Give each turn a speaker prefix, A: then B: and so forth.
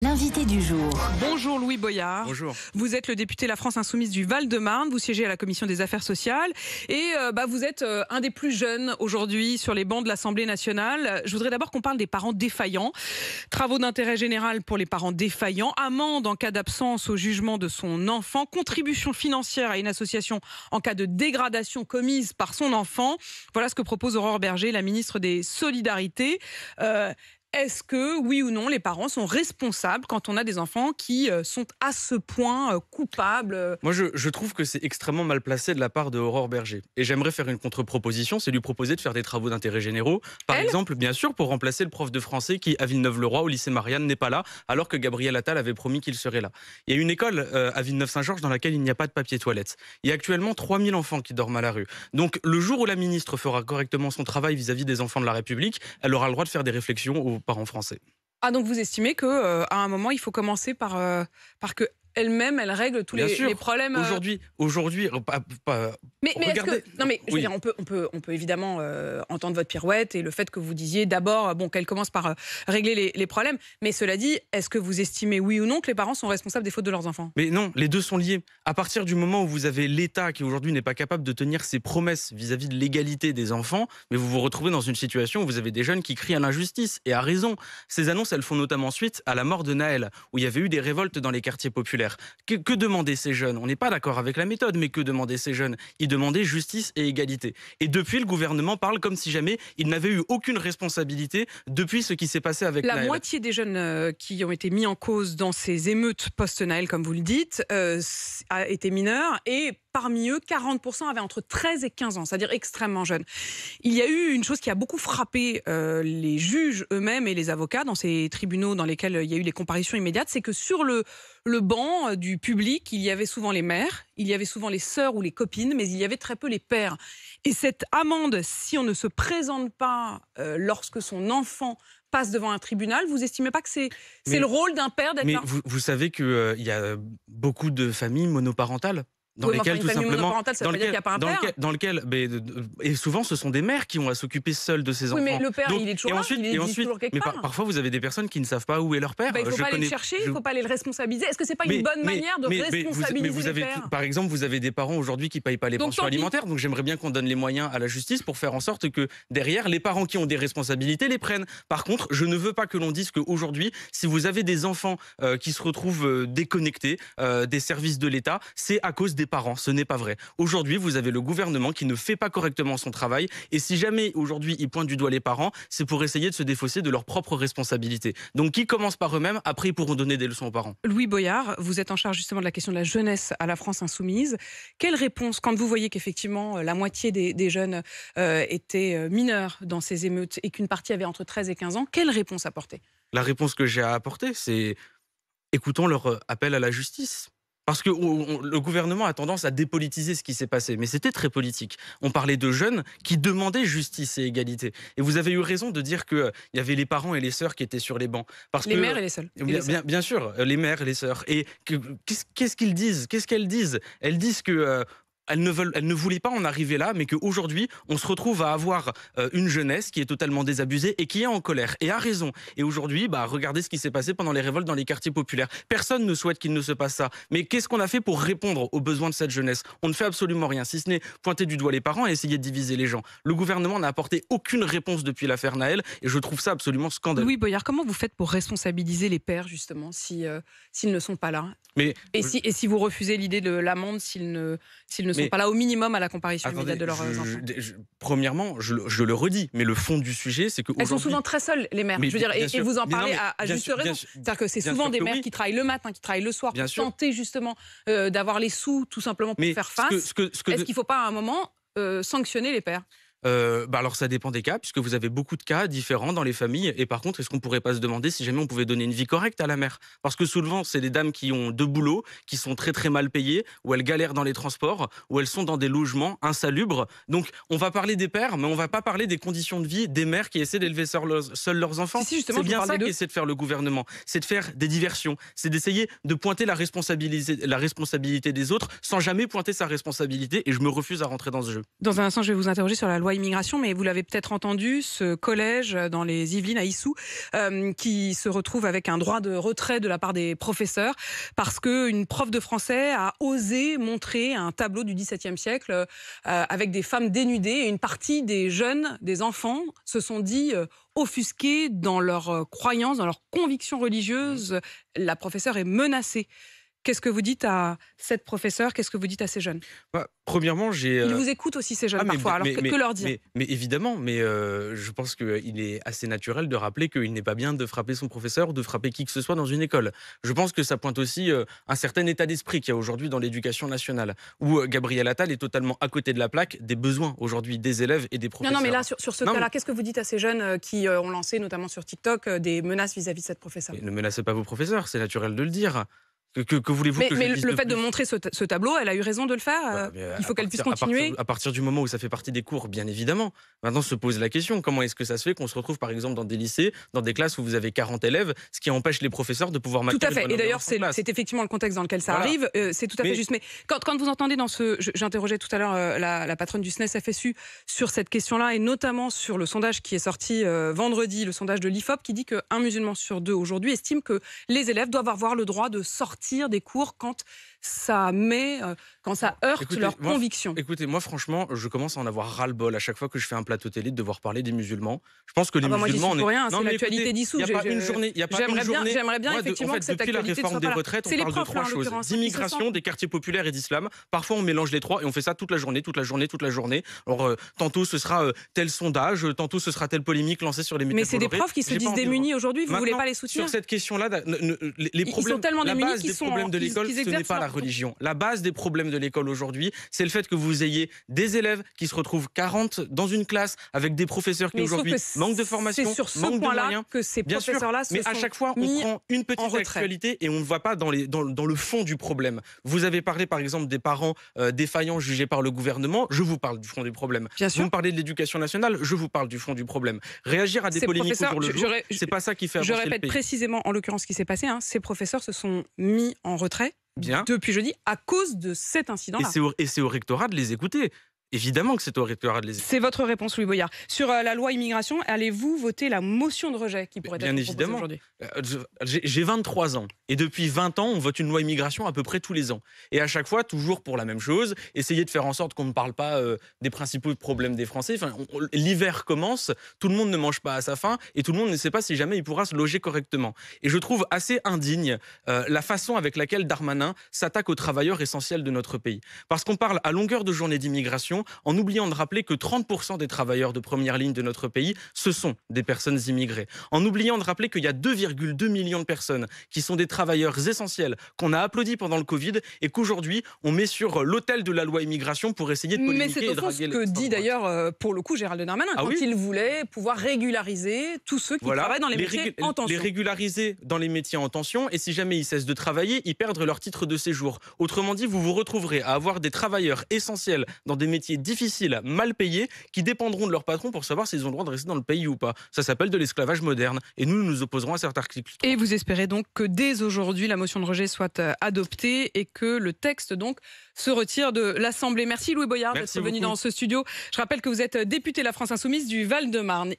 A: L'invité du jour.
B: Bonjour Louis Boyard.
C: Bonjour.
B: Vous êtes le député La France Insoumise du Val-de-Marne. Vous siégez à la Commission des Affaires sociales. Et vous êtes un des plus jeunes aujourd'hui sur les bancs de l'Assemblée nationale. Je voudrais d'abord qu'on parle des parents défaillants. Travaux d'intérêt général pour les parents défaillants. Amende en cas d'absence au jugement de son enfant. Contribution financière à une association en cas de dégradation commise par son enfant. Voilà ce que propose Aurore Bergé, la ministre des Solidarités. Est-ce que, oui ou non, les parents sont responsables quand on a des enfants qui sont à ce point coupables?
C: Moi, je trouve que c'est extrêmement mal placé de la part de Aurore Bergé. Et j'aimerais faire une contre-proposition, c'est lui proposer de faire des travaux d'intérêt généraux. Par exemple, bien sûr, pour remplacer le prof de français qui, à Villeneuve-le-Roi, au lycée Marianne, n'est pas là, alors que Gabriel Attal avait promis qu'il serait là. Il y a une école à Villeneuve-Saint-Georges dans laquelle il n'y a pas de papier toilette. Il y a actuellement 3000 enfants qui dorment à la rue. Donc, le jour où la ministre fera correctement son travail vis-à-vis des enfants de la République, elle aura le droit de faire des réflexions aux parents français.
B: Ah, donc vous estimez qu'à un moment, il faut commencer par que elle-même, elle règle tous les problèmes.
C: Aujourd'hui,
B: Mais
C: regardez.
B: Je veux dire, on peut évidemment entendre votre pirouette et le fait que vous disiez d'abord qu'elle commence par régler les problèmes. Mais cela dit, est-ce que vous estimez, oui ou non, que les parents sont responsables des fautes de leurs enfants?
C: Mais non, les deux sont liés. À partir du moment où vous avez l'État qui aujourd'hui n'est pas capable de tenir ses promesses vis-à-vis de l'égalité des enfants, mais vous vous retrouvez dans une situation où vous avez des jeunes qui crient à l'injustice, et à raison. Ces annonces, elles font notamment suite à la mort de Naël, où il y avait eu des révoltes dans les quartiers populaires. Que demandaient ces jeunes? On n'est pas d'accord avec la méthode, mais que demandaient ces jeunes? Ils demandaient justice et égalité. Et depuis, le gouvernement parle comme si jamais il n'avait eu aucune responsabilité depuis ce qui s'est passé avec Naël.
B: La moitié des jeunes qui ont été mis en cause dans ces émeutes post-Naël, comme vous le dites, a été mineurs, et parmi eux, 40% avaient entre 13 et 15 ans, c'est-à-dire extrêmement jeunes. Il y a eu une chose qui a beaucoup frappé les juges eux-mêmes et les avocats dans ces tribunaux dans lesquels il y a eu les comparutions immédiates, c'est que sur le banc du public, il y avait souvent les mères, il y avait souvent les sœurs ou les copines, mais il y avait très peu les pères. Et cette amende, si on ne se présente pas lorsque son enfant passe devant un tribunal, vous estimez pas que c'est le rôle d'un père d'être là?
C: Mais vous savez qu'il y a beaucoup de familles monoparentales dans lesquelles, tout simplement, et souvent ce sont des mères qui ont à s'occuper seules de ces enfants.
B: Oui, mais le père, il est toujours là, il est toujours quelque part.
C: Parfois vous avez des personnes qui ne savent pas où est leur père.
B: Il ne faut pas aller le chercher, il ne faut pas aller le responsabiliser. Est-ce que c'est pas une bonne manière de responsabiliser les pères?
C: Par exemple, vous avez des parents aujourd'hui qui ne payent pas les pensions alimentaires, donc j'aimerais bien qu'on donne les moyens à la justice pour faire en sorte que derrière, les parents qui ont des responsabilités les prennent. Par contre, je ne veux pas que l'on dise qu'aujourd'hui, si vous avez des enfants qui se retrouvent déconnectés des services de l'État, c'est à cause des parents. Ce n'est pas vrai. Aujourd'hui, vous avez le gouvernement qui ne fait pas correctement son travail, et si jamais aujourd'hui il pointe du doigt les parents, c'est pour essayer de se défausser de leurs propres responsabilités. Donc qui commencent par eux-mêmes, après ils pourront donner des leçons aux parents.
B: Louis Boyard, vous êtes en charge justement de la question de la jeunesse à la France Insoumise. Quelle réponse, quand vous voyez qu'effectivement la moitié des jeunes étaient mineurs dans ces émeutes et qu'une partie avait entre 13 et 15 ans, quelle réponse apporter?
C: La réponse que j'ai à apporter, c'est écoutons leur appel à la justice. Parce que le gouvernement a tendance à dépolitiser ce qui s'est passé. Mais c'était très politique. On parlait de jeunes qui demandaient justice et égalité. Et vous avez eu raison de dire qu'il y avait les parents et les sœurs qui étaient sur les bancs.
B: Les mères et les sœurs.
C: Bien sûr, les mères et les sœurs. Et qu'est-ce qu'ils disent? Qu'est-ce qu'elles disent? Elles disent que... Elles ne voulaient pas en arriver là, mais qu'aujourd'hui, on se retrouve à avoir une jeunesse qui est totalement désabusée et qui est en colère. Et a raison. Et aujourd'hui, regardez ce qui s'est passé pendant les révoltes dans les quartiers populaires. Personne ne souhaite qu'il ne se passe ça. Mais qu'est-ce qu'on a fait pour répondre aux besoins de cette jeunesse? On ne fait absolument rien, si ce n'est pointer du doigt les parents et essayer de diviser les gens. Le gouvernement n'a apporté aucune réponse depuis l'affaire Naël, et je trouve ça absolument scandaleux.
B: Louis Boyard, comment vous faites pour responsabiliser les pères, justement, s'ils ne sont pas là? Si vous refusez l'idée de l'amende s'ils ne sont pas là au minimum à la comparution immédiate de leurs enfants?
C: Premièrement, je le redis, mais le fond du sujet, c'est que
B: elles sont souvent très seules, les mères. Et vous en parlez à juste raison. C'est-à-dire que c'est souvent des mères qui travaillent le matin, qui travaillent le soir, pour tenter justement d'avoir les sous, tout simplement pour faire face. Est-ce qu'il ne faut pas à un moment sanctionner les pères?
C: Alors ça dépend des cas, puisque vous avez beaucoup de cas différents dans les familles. Et par contre, est-ce qu'on pourrait pas se demander si jamais on pouvait donner une vie correcte à la mère? Parce que souvent, c'est des dames qui ont deux boulots, qui sont très très mal payées, où elles galèrent dans les transports, où elles sont dans des logements insalubres. Donc on va parler des pères, mais on va pas parler des conditions de vie des mères qui essaient d'élever seuls leurs enfants. C'est bien ça qu'essaie de faire le gouvernement. C'est de faire des diversions. C'est d'essayer de pointer la responsabilité des autres sans jamais pointer sa responsabilité. Et je me refuse à rentrer dans ce jeu.
B: Dans un instant, je vais vous interroger sur la loi loi immigration, mais vous l'avez peut-être entendu, ce collège dans les Yvelines à Issou qui se retrouve avec un droit de retrait de la part des professeurs parce qu'une prof de français a osé montrer un tableau du XVIIe siècle avec des femmes dénudées et une partie des jeunes, des enfants, se sont dit offusqués dans leurs croyances, dans leurs convictions religieuses. La professeure est menacée. Qu'est-ce que vous dites à cette professeure? Qu'est-ce que vous dites à ces jeunes?
C: Premièrement,
B: Ils vous écoutent aussi, ces jeunes, parfois. Alors, que leur dire?
C: Mais évidemment, je pense qu'il est assez naturel de rappeler qu'il n'est pas bien de frapper son professeur ou de frapper qui que ce soit dans une école. Je pense que ça pointe aussi un certain état d'esprit qu'il y a aujourd'hui dans l'éducation nationale, où Gabriel Attal est totalement à côté de la plaque des besoins aujourd'hui des élèves et des professeurs.
B: Non, mais là, sur ce cas-là, qu'est-ce que vous dites à ces jeunes qui ont lancé, notamment sur TikTok, des menaces vis-à-vis de cette professeure?
C: Ne menacez pas vos professeurs, c'est naturel de le dire. Que voulez-vous que je dise
B: le
C: de
B: fait de
C: plus?
B: montrer ce tableau, elle a eu raison de le faire. Il faut qu'elle puisse continuer.
C: À partir du moment où ça fait partie des cours, bien évidemment. Maintenant se pose la question, comment est-ce que ça se fait qu'on se retrouve par exemple dans des lycées, dans des classes où vous avez 40 élèves, ce qui empêche les professeurs de pouvoir maintenir.
B: Tout à fait. Et d'ailleurs, c'est effectivement le contexte dans lequel ça arrive. C'est tout à fait juste. Mais quand vous entendez dans ce... J'interrogeais tout à l'heure la patronne du SNES FSU sur cette question-là, et notamment sur le sondage qui est sorti vendredi, le sondage de l'IFOP, qui dit qu'un musulman sur deux aujourd'hui estime que les élèves doivent avoir le droit de sortir des cours quand ça heurte leurs convictions.
C: Écoutez, moi franchement, je commence à en avoir ras-le-bol à chaque fois que je fais un plateau télé de devoir parler des musulmans. Je pense que les musulmans...
B: Moi, j'y suis pour rien, c'est l'actualité d'Issou.
C: Il n'y a pas une journée...
B: J'aimerais bien effectivement que cette
C: depuis la
B: actualité
C: réforme des retraites, on parle de trois choses. D'immigration, des quartiers populaires et d'islam. Parfois, on mélange les trois et on fait ça toute la journée. Alors, tantôt, ce sera tel sondage, tantôt, ce sera telle polémique lancée sur les médias.
B: Mais c'est des profs qui se disent démunis aujourd'hui, vous ne voulez pas les soutenir?
C: Sur cette question-là, les problèmes... La base des problèmes de l'école, ce n'est pas la religion. La base des problèmes de l'école aujourd'hui, c'est le fait que vous ayez des élèves qui se retrouvent 40 dans une classe avec des professeurs qui aujourd'hui manquent de formation, manquent de moyens.
B: Que ces professeurs-là se sont
C: mais à chaque fois, on prend une petite actualité et on ne va pas dans le fond du problème. Vous avez parlé par exemple des parents défaillants jugés par le gouvernement. Je vous parle du fond du problème. Vous me parlez de l'éducation nationale. Je vous parle du fond du problème. Réagir à des polémiques au jour le jour, c'est pas ça qui fait avancer le pays.
B: Je répète précisément en l'occurrence ce qui s'est passé. Ces professeurs se sont mis en retrait depuis jeudi à cause de cet incident-là.
C: Et c'est au rectorat de les écouter. Évidemment que c'est au rectorat de les écouter.
B: C'est votre réponse, Louis Boyard. Sur la loi immigration, allez-vous voter la motion de rejet qui pourrait être proposée aujourd'hui?
C: J'ai 23 ans. Et depuis 20 ans, on vote une loi immigration à peu près tous les ans. Et à chaque fois, toujours pour la même chose, essayer de faire en sorte qu'on ne parle pas des principaux problèmes des Français. L'hiver commence, tout le monde ne mange pas à sa faim et tout le monde ne sait pas si jamais il pourra se loger correctement. Et je trouve assez indigne la façon avec laquelle Darmanin s'attaque aux travailleurs essentiels de notre pays. Parce qu'on parle à longueur de journée d'immigration en oubliant de rappeler que 30% des travailleurs de première ligne de notre pays, ce sont des personnes immigrées. En oubliant de rappeler qu'il y a 2,2 millions de personnes qui sont des travailleurs essentiels qu'on a applaudis pendant le Covid et qu'aujourd'hui, on met sur l'autel de la loi immigration pour essayer de polémiquer et draguer.
B: Mais c'est au fond ce que dit d'ailleurs, pour le coup, Gérald Darmanin, quand il voulait pouvoir régulariser tous ceux qui travaillent dans les métiers en tension.
C: Les régulariser dans les métiers en tension, et si jamais ils cessent de travailler, ils perdent leur titre de séjour. Autrement dit, vous vous retrouverez à avoir des travailleurs essentiels dans des métiers difficiles, mal payés, qui dépendront de leur patron pour savoir s'ils ont le droit de rester dans le pays ou pas. Ça s'appelle de l'esclavage moderne. Et nous nous opposerons à cet article.
B: Et vous espérez donc que dès aujourd'hui, la motion de rejet soit adoptée et que le texte donc se retire de l'Assemblée. Merci Louis Boyard d'être venu dans ce studio. Je rappelle que vous êtes député La France Insoumise du Val-de-Marne.